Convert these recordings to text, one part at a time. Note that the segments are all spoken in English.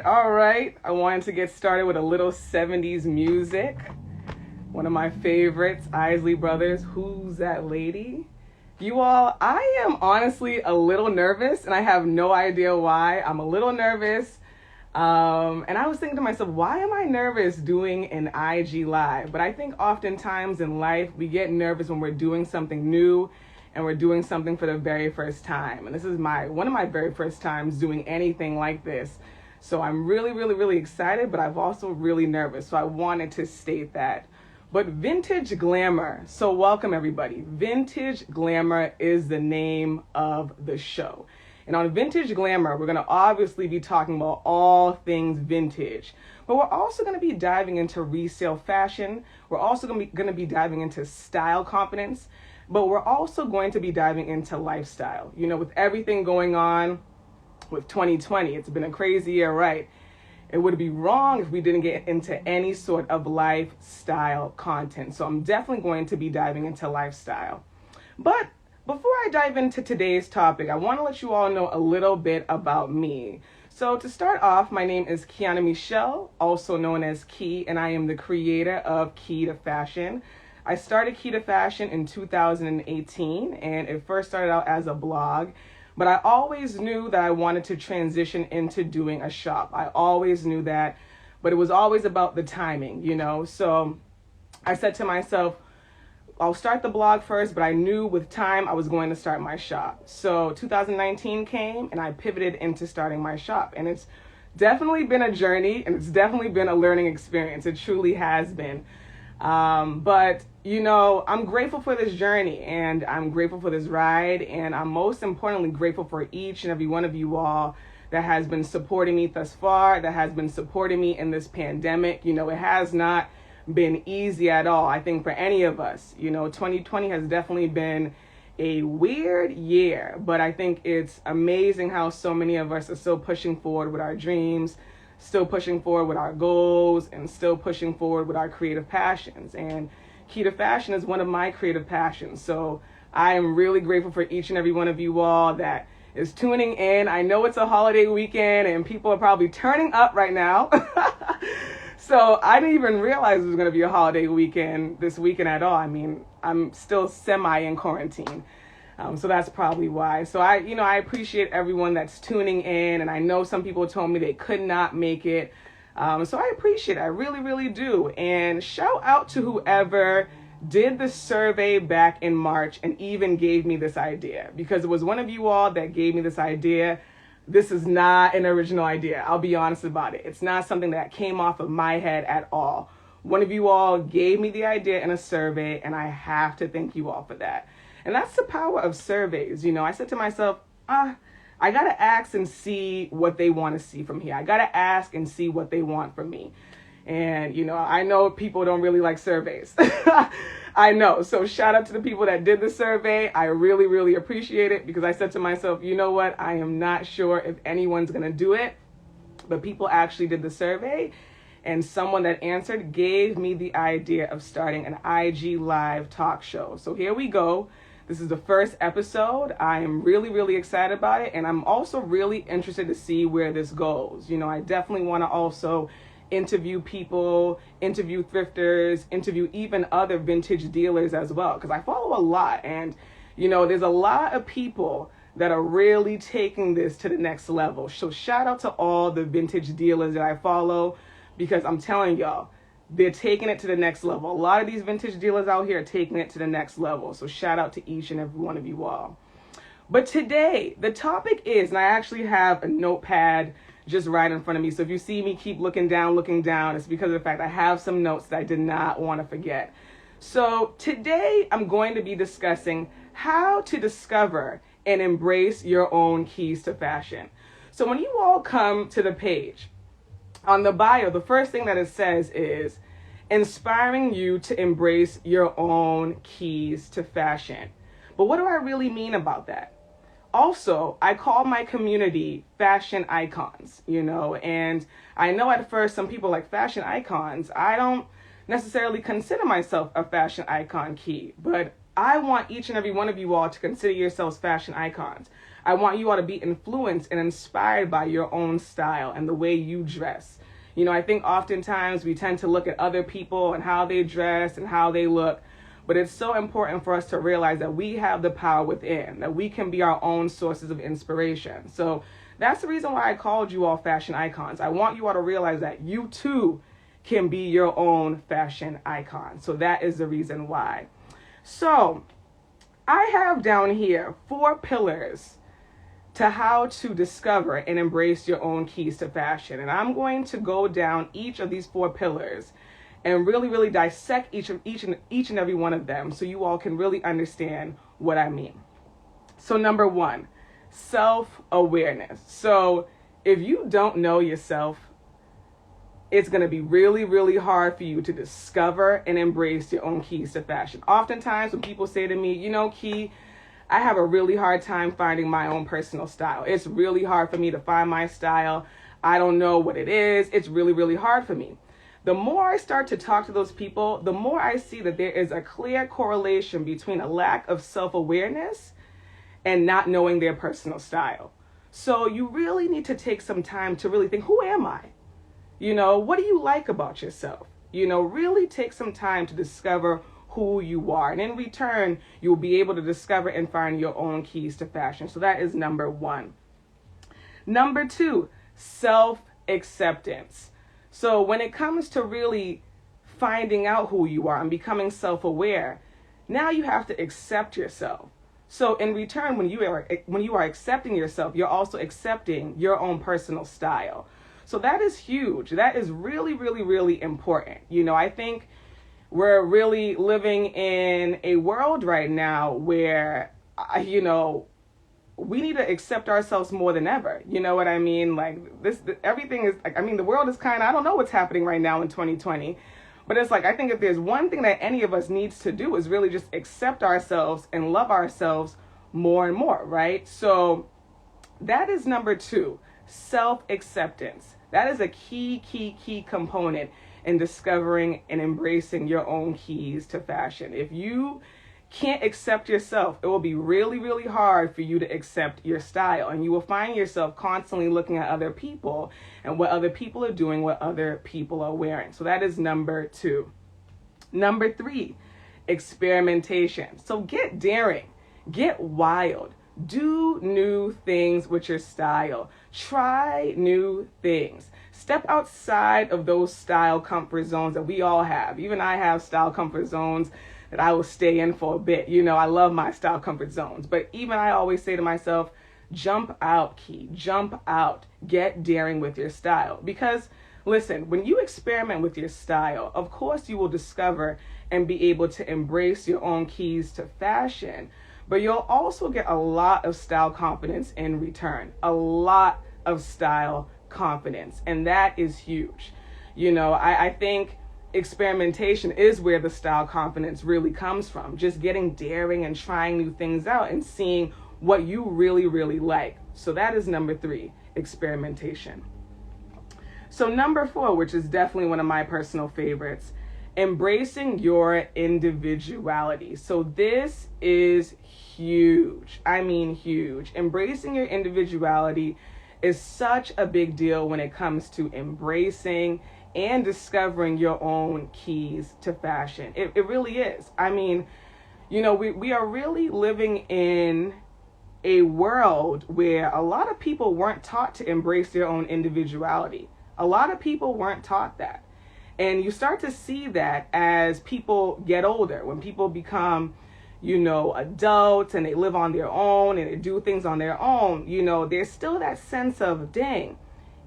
All right. I wanted to get started with a little 70s music. One of my favorites, Isley Brothers, Who's That Lady? You all, I am honestly a little nervous, and I have no idea why. I'm a little nervous. And I was thinking to myself, why am I nervous doing an IG live? But I think oftentimes in life, we get nervous when we're doing something new and we're doing something for the very first time. And this is one of my very first times doing anything like this. So I'm really excited, but I'm also really nervous. So I wanted to state that. But Vintage Glamour, so welcome everybody. Vintage Glamour is the name of the show. And on Vintage Glamour, we're going to obviously be talking about all things vintage. But we're also going to be diving into resale fashion. We're also going to be diving into style confidence. But we're also going to be diving into lifestyle. You know, with everything going on with 2020, it's been a crazy year, right? It would be wrong if we didn't get into any sort of lifestyle content. So I'm definitely going to be diving into lifestyle. But before I dive into today's topic, I want to let you all know a little bit about me. So to start off, my name is Kiana Michelle, also known as Key, and I am the creator of Key to Fashion. I started Key to Fashion in 2018, and it first started out as a blog, but I always knew that I wanted to transition into doing a shop. I always knew that, but it was always about the timing, you know? So I said to myself, I'll start the blog first, but I knew with time I was going to start my shop. So 2019 came and I pivoted into starting my shop, and it's definitely been a journey and it's definitely been a learning experience. It truly has been. But you know, I'm grateful for this journey and I'm grateful for this ride, and I'm most importantly grateful for each and every one of you all that has been supporting me thus far, that has been supporting me in this pandemic. You know, it has not been easy at all, I think, for any of us. You know, 2020 has definitely been a weird year, but I think it's amazing how so many of us are still pushing forward with our dreams, still pushing forward with our goals, and still pushing forward with our creative passions. And Key to Fashion is one of my creative passions. So I am really grateful for each and every one of you all that is tuning in. I know it's a holiday weekend and people are probably turning up right now. So I didn't even realize it was going to be a holiday weekend this weekend at all. I mean, I'm still semi in quarantine. So that's probably why. So I appreciate everyone that's tuning in, and I know some people told me they could not make it. So I appreciate it. I really do. And shout out to whoever did the survey back in March and even gave me this idea, because it was one of you all that gave me this idea. This is not an original idea. I'll be honest about it. It's not something that came off of my head at all. One of you all gave me the idea in a survey, and I have to thank you all for that. And that's the power of surveys. You know, I said to myself, I got to ask and see what they want to see from here. I got to ask and see what they want from me. And, you know, I know people don't really like surveys. I know. So shout out to the people that did the survey. I really appreciate it, because I said to myself, you know what? I am not sure if anyone's going to do it. But people actually did the survey. And someone that answered gave me the idea of starting an IG live talk show. So here we go. This is the first episode. I am really excited about it. And I'm also really interested to see where this goes. You know, I definitely want to also interview people, interview thrifters, interview even other vintage dealers as well, because I follow a lot. And, you know, there's a lot of people that are really taking this to the next level. So shout out to all the vintage dealers that I follow, because I'm telling y'all, they're taking it to the next level. A lot of these vintage dealers out here are taking it to the next level. So shout out to each and every one of you all. But today, the topic is, and I actually have a notepad just right in front of me. So if you see me keep looking down, it's because of the fact I have some notes that I did not want to forget. So today, I'm going to be discussing how to discover and embrace your own keys to fashion. So when you all come to the page, on the bio, the first thing that it says is inspiring you to embrace your own keys to fashion. But what do I really mean about that? Also, I call my community fashion icons, you know, and I know at first some people like fashion icons. I don't necessarily consider myself a fashion icon, Key, but I want each and every one of you all to consider yourselves fashion icons. I want you all to be influenced and inspired by your own style and the way you dress. You know, I think oftentimes we tend to look at other people and how they dress and how they look, but it's so important for us to realize that we have the power within, that we can be our own sources of inspiration. So that's the reason why I called you all fashion icons. I want you all to realize that you too can be your own fashion icon. So that is the reason why. So I have down here 4 pillars to how to discover and embrace your own keys to fashion. And I'm going to go down each of these 4 pillars and really dissect each and every one of them so you all can really understand what I mean. So number 1, self-awareness. So if you don't know yourself, it's going to be really hard for you to discover and embrace your own keys to fashion. Oftentimes when people say to me, you know, Key, I have a really hard time finding my own personal style. It's really hard for me to find my style. I don't know what it is. It's really hard for me. The more I start to talk to those people, the more I see that there is a clear correlation between a lack of self-awareness and not knowing their personal style. So you really need to take some time to really think, who am I? You know, what do you like about yourself? You know, really take some time to discover who you are. And in return, you'll be able to discover and find your own keys to fashion. So that is number 1. Number 2, self-acceptance. So when it comes to really finding out who you are and becoming self-aware, now you have to accept yourself. So in return, when you are accepting yourself, you're also accepting your own personal style. So that is huge. That is really important. You know, I think we're really living in a world right now where, you know, we need to accept ourselves more than ever. You know what I mean? Like everything is, I mean, the world is kind of, I don't know what's happening right now in 2020, but it's like, I think if there's one thing that any of us needs to do is really just accept ourselves and love ourselves more and more, right? So that is number 2, self-acceptance. That is a key component in discovering and embracing your own keys to fashion. If you can't accept yourself, it will be really hard for you to accept your style. And you will find yourself constantly looking at other people and what other people are doing, what other people are wearing. So that is number 2. Number 3, experimentation. So get daring, get wild. Do new things with your style. Try new things. Step outside of those style comfort zones that we all have. Even I have style comfort zones that I will stay in for a bit. You know, I love my style comfort zones. But even I always say to myself, jump out, Key. Jump out. Get daring with your style. Because, listen, when you experiment with your style, of course you will discover and be able to embrace your own keys to fashion. But you'll also get a lot of style confidence in return. A lot of style confidence. And that is huge. You know, I think experimentation is where the style confidence really comes from. Just getting daring and trying new things out and seeing what you really like. So that is number 3, experimentation. So number 4, which is definitely one of my personal favorites, embracing your individuality. So this is huge. I mean huge. Embracing your individuality is such a big deal when it comes to embracing and discovering your own keys to fashion. It really is. I mean, you know, we are really living in a world where a lot of people weren't taught to embrace their own individuality. A lot of people weren't taught that. And you start to see that as people get older, when people become, you know, adults and they live on their own and they do things on their own. You know, there's still that sense of, dang,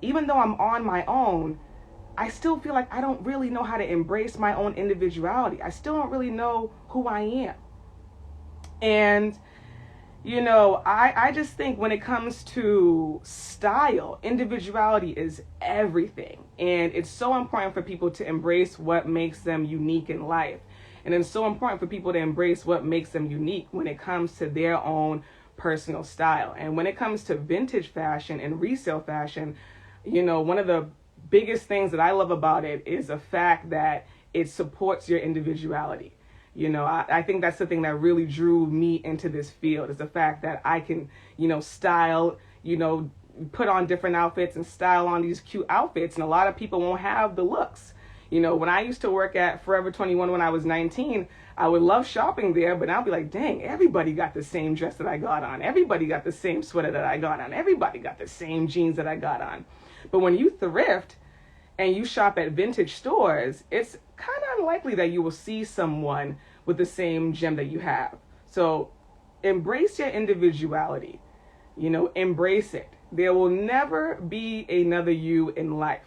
even though I'm on my own, I still feel like I don't really know how to embrace my own individuality. I still don't really know who I am. And, you know, I just think when it comes to style, individuality is everything. And it's so important for people to embrace what makes them unique in life. And it's so important for people to embrace what makes them unique when it comes to their own personal style. And when it comes to vintage fashion and resale fashion, you know, one of the biggest things that I love about it is the fact that it supports your individuality. I think that's the thing that really drew me into this field, is the fact that I can, style, put on different outfits and style on these cute outfits. And a lot of people won't have the looks. When I used to work at Forever 21 when I was 19, I would love shopping there, but I'll be like, dang, everybody got the same dress that I got on. Everybody got the same sweater that I got on. Everybody got the same jeans that I got on. But when you thrift and you shop at vintage stores, it's kind of unlikely that you will see someone with the same gem that you have. So embrace your individuality, embrace it. There will never be another you in life.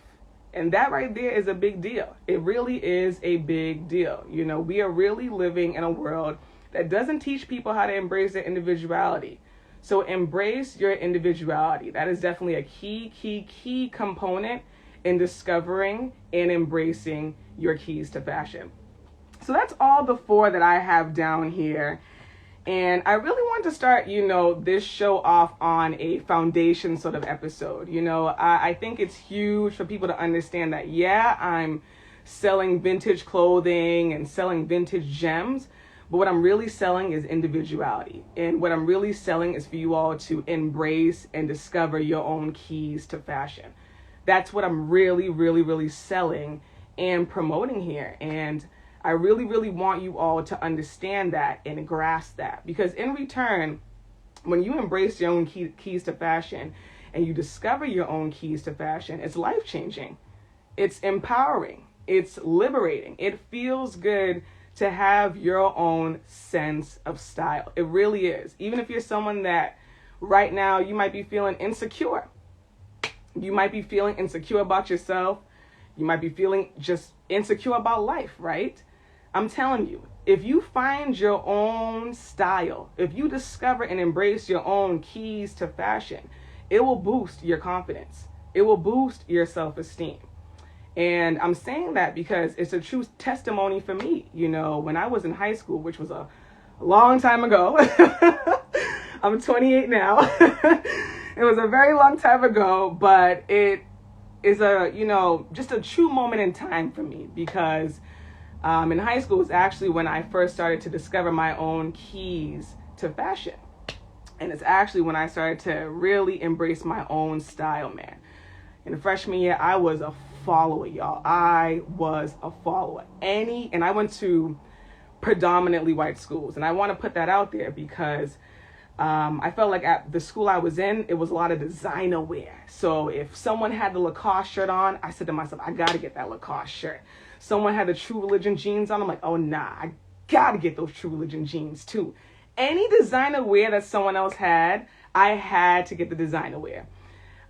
And that right there is a big deal. It really is a big deal. We are really living in a world that doesn't teach people how to embrace their individuality. So embrace your individuality. That is definitely a key component in discovering and embracing your keys to fashion. So that's all the 4 that I have down here. And I really want to start, this show off on a foundation sort of episode. I think it's huge for people to understand that, yeah, I'm selling vintage clothing and selling vintage gems, but what I'm really selling is individuality. And what I'm really selling is for you all to embrace and discover your own keys to fashion. That's what I'm really selling and promoting here. And I really want you all to understand that and grasp that, because in return, when you embrace your own keys to fashion and you discover your own keys to fashion, it's life-changing. It's empowering. It's liberating. It feels good to have your own sense of style. It really is. Even if you're someone that right now you might be feeling insecure. You might be feeling insecure about yourself. You might be feeling just insecure about life, right? I'm telling you, if you find your own style, if you discover and embrace your own keys to fashion, it will boost your confidence. It will boost your self-esteem. And I'm saying that because it's a true testimony for me. When I was in high school, which was a long time ago, I'm 28 now. It was a very long time ago, but it is just a true moment in time for me, because in high school was actually when I first started to discover my own keys to fashion. And it's actually when I started to really embrace my own style, man. In the freshman year, I was a follower, y'all. I was a follower. And I went to predominantly white schools. And I want to put that out there because I felt like at the school I was in, it was a lot of designer wear. So if someone had the Lacoste shirt on, I said to myself, I got to get that Lacoste shirt. Someone had the True Religion jeans on, I'm like, oh nah, I got to get those True Religion jeans too. Any designer wear that someone else had, I had to get the designer wear.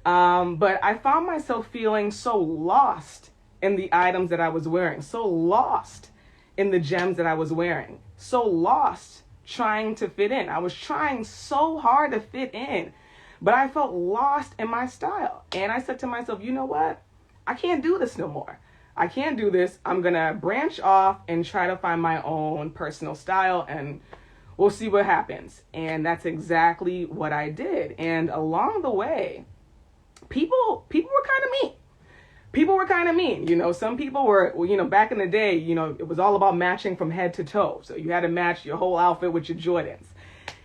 But I found myself feeling so lost in the items that I was wearing, so lost in the gems that I was wearing, so lost trying to fit in. I was trying so hard to fit in, but I felt lost in my style. And I said to myself, you know what? I can't do this no more. I can't do this. I'm going to branch off and try to find my own personal style, and we'll see what happens. And that's exactly what I did. And along the way, people were kind of mean. People were kind of mean. Some people were, back in the day, it was all about matching from head to toe. So you had to match your whole outfit with your Jordans.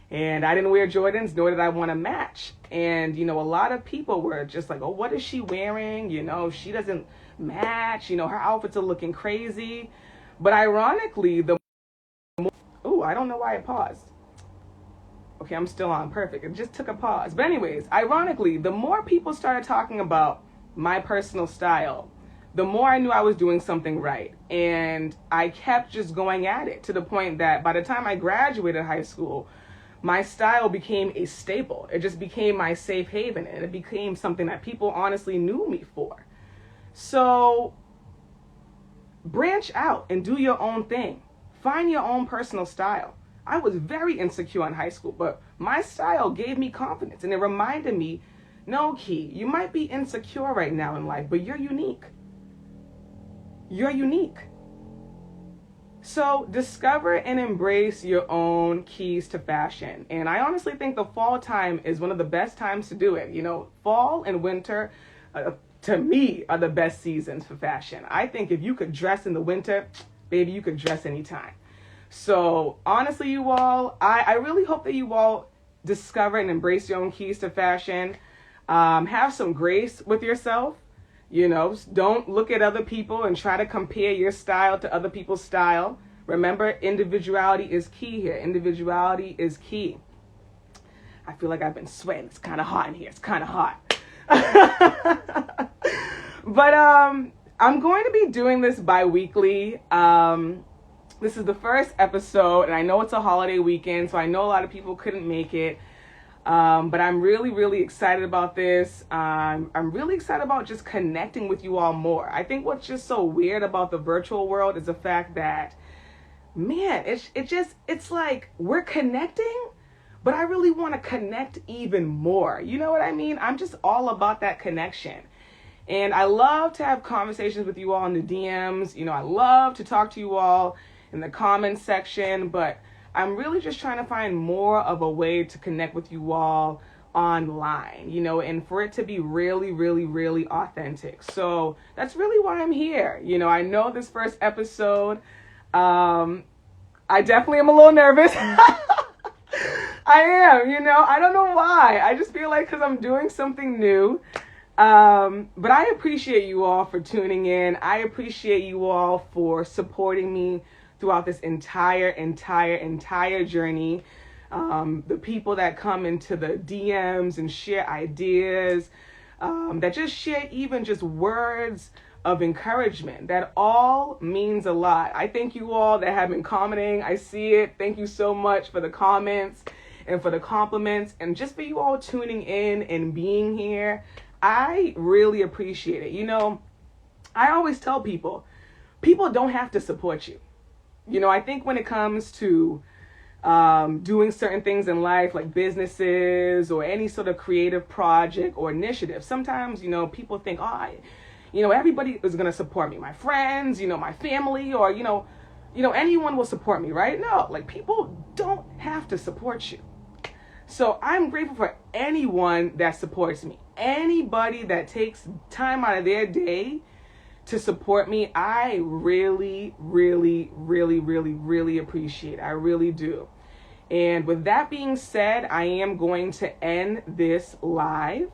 And I didn't wear Jordans, nor did I want to match. And, a lot of people were just like, oh, what is she wearing? She doesn't match. Her outfits are looking crazy. But ironically, I don't know why I paused. Okay, I'm still on. Perfect. It just took a pause. But anyways, ironically, the more people started talking about my personal style, the more I knew I was doing something right. And I kept just going at it to the point that by the time I graduated high school, my style became a staple. It just became my safe haven, and it became something that people honestly knew me for. So branch out and do your own thing. Find your own personal style. I was very insecure in high school, but my style gave me confidence, and it reminded me, no, Key, you might be insecure right now in life, but you're unique. You're unique. So discover and embrace your own keys to fashion. And I honestly think the fall time is one of the best times to do it. Fall and winter, to me, are the best seasons for fashion. I think if you could dress in the winter, baby, you could dress anytime. So honestly, you all, I really hope that you all discover and embrace your own keys to fashion. Have some grace with yourself. Don't look at other people and try to compare your style to other people's style. Remember, individuality is key here. Individuality is key. I feel like I've been sweating. It's kind of hot in here. It's kind of hot. But I'm going to be doing this bi-weekly. This is the first episode, and I know it's a holiday weekend, so I know a lot of people couldn't make it. But I'm really, really excited about this. I'm really excited about just connecting with you all more. I think what's just so weird about the virtual world is the fact that, man, it's like we're connecting, but I really want to connect even more. You know what I mean? I'm just all about that connection. And I love to have conversations with you all in the DMs. I love to talk to you all in the comments section, but I'm really just trying to find more of a way to connect with you all online, and for it to be really, really, really authentic. So that's really why I'm here. I know this first episode, I definitely am a little nervous. I am, I don't know why. I just feel like because I'm doing something new. But I appreciate you all for tuning in. I appreciate you all for supporting me throughout this entire journey. The people that come into the DMs and share ideas, that just share even just words of encouragement, that all means a lot. I thank you all that have been commenting. I see it. Thank you so much for the comments and for the compliments and just for you all tuning in and being here. I really appreciate it. I always tell people don't have to support you. I think when it comes to doing certain things in life, like businesses or any sort of creative project or initiative, sometimes, people think, everybody is going to support me. My friends, my family, or, anyone will support me, right? No, like people don't have to support you. So I'm grateful for anyone that supports me. Anybody that takes time out of their day to support me, I really, really, really, really, really appreciate it. I really do. And with that being said, I am going to end this live.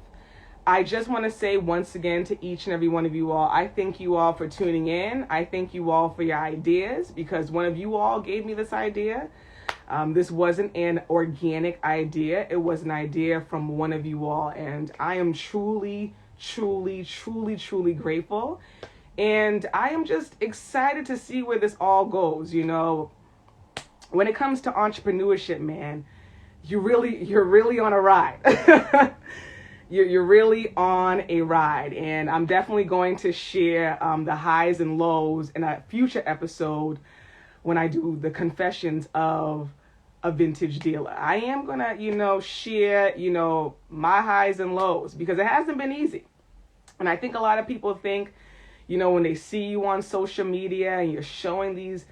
I just want to say once again to each and every one of you all, I thank you all for tuning in. I thank you all for your ideas, because one of you all gave me this idea. This wasn't an organic idea. It was an idea from one of you all. And I am truly, truly, truly, truly grateful. And I am just excited to see where this all goes. When it comes to entrepreneurship, man, you're really on a ride. You're really on a ride. And I'm definitely going to share the highs and lows in a future episode when I do the confessions of a vintage dealer. I am going to, share, my highs and lows, because it hasn't been easy. And I think a lot of people think, when they see you on social media and you're showing these,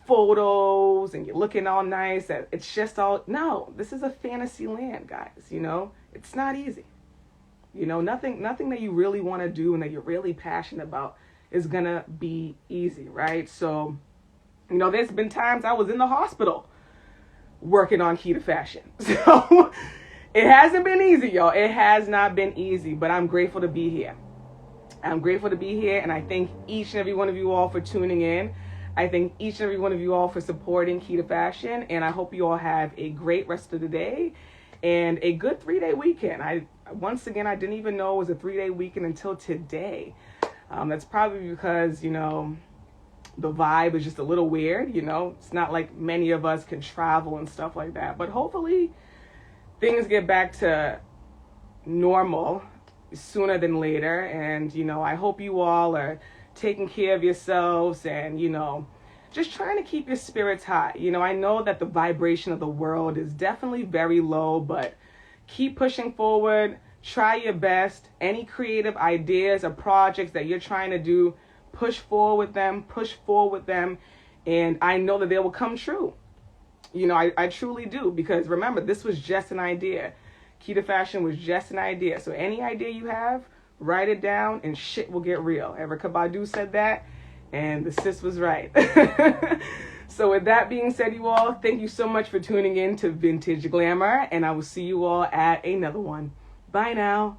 photos and you're looking all nice, that it's just all, no, this is a fantasy land, guys. It's not easy. Nothing that you really want to do and that you're really passionate about is going to be easy, right? So, there's been times I was in the hospital working on Key to Fashion. So it hasn't been easy, y'all. It has not been easy, but I'm grateful to be here. I'm grateful to be here, and I thank each and every one of you all for tuning in. I thank each and every one of you all for supporting Key to Fashion, and I hope you all have a great rest of the day and a good 3-day weekend. Once again, I didn't even know it was a 3-day weekend until today. That's probably because, the vibe is just a little weird, It's not like many of us can travel and stuff like that. But hopefully things get back to normal sooner than later. And, I hope you all are taking care of yourselves and, just trying to keep your spirits high. I know that the vibration of the world is definitely very low, but keep pushing forward. Try your best. Any creative ideas or projects that you're trying to do, push forward with them, and I know that they will come true. I truly do, because remember, this was just an idea. Key to Fashion was just an idea. So any idea you have, write it down and shit will get real. Erykah Badu said that, and the sis was right. So with that being said, you all, thank you so much for tuning in to Vintage Glamour, and I will see you all at another one. Bye now.